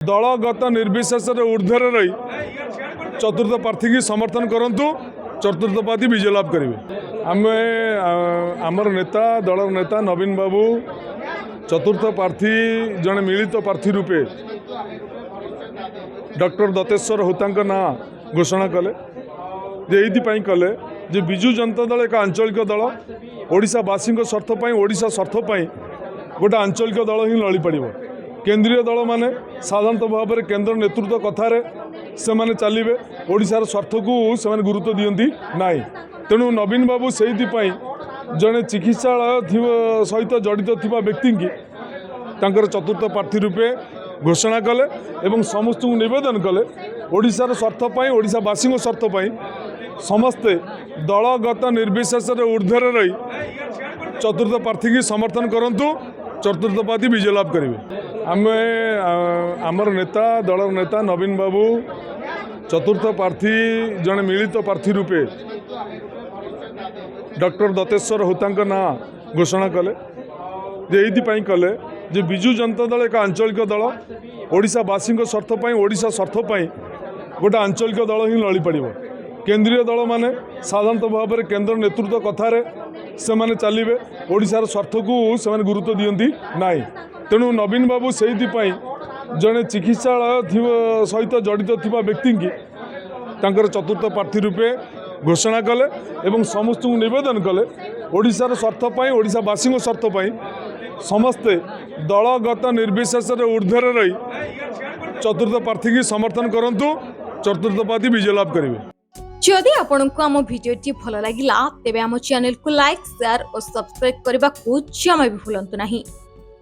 दलगत निर्विशेष ऊर्ध्वर रही चतुर्थ प्रार्थी की समर्थन करंतु चतुर्थ प्रार्थी विजय लाभ करेंगे। आम आमर नेता दल नेता नवीन बाबू चतुर्थ प्रार्थी जड़े मिलित प्रार्थी रूपे डॉक्टर दत्तेश्वर होता ना घोषणा कले ये कले जे विजु जनता दल एक आंचलिक दल ओडिशावासी स्वार्थपाई ओडिशा स्वार्थपाई गोटे आंचलिक दल ही लड़ी पड़ केंद्रीय दल माने साधारणतः भाव में केंद्र नेतृत्व कथार से माने चलिए ओडिशार स्वार्थ को से गुरुत्व दियंती नाई। तेणु नवीन बाबू से जड़े चिकित्सा सहित जड़ित थिबा व्यक्ति की तांकर चतुर्थ प्रार्थी रूपे घोषणा कले एवं समस्त निवेदन कले ओडिशार स्वार्थपाई ओडिशावासी स्वार्थपाई समस्ते दलगत निर्विशेष ऊर्ध्वर रही चतुर्थ प्रार्थी की समर्थन करंतु चतुर्थ प्रार्थी विजय लाभ करेंगे। आम आमर नेता दल नेता नवीन बाबू चतुर्थ प्रार्थी जड़े मिलित प्रार्थी रूपे डॉक्टर दत्तेश्वर होता ना घोषणा कले ये कले जे विजु जनता दल एक आंचलिक दल ओडिशावासी स्वार्थपाई ओडिशा स्वार्थपाई गोटे आंचलिक दल ही लड़ी पड़ केंद्रीय दल माने साधारणतः भाव में केंद्र नेतृत्व कथार से माने चलिए ओडिशार स्वार्थ को से गुरुत्व दियंती नाई। तेणु नवीन बाबू से जड़े चिकित्सा सहित जड़ित थिबा व्यक्ति की तांकर चतुर्थ प्रार्थी रूपे घोषणा कले एवं समस्त निवेदन कले ओडिशार स्वार्थपाई ओडिशावासी स्वार्थपाई समस्ते दलगत निर्विशेष ऊर्ध्वर रही चतुर्थ प्रार्थी की समर्थन करंतु चतुर्थ प्रार्थी विजय लाभ करेंगे। जदि आपंक आम भिडी भल लगा तेब आम चैनल को लाइक शेयर और सब्सक्राइब करने को जमा भी भूलु नहीं।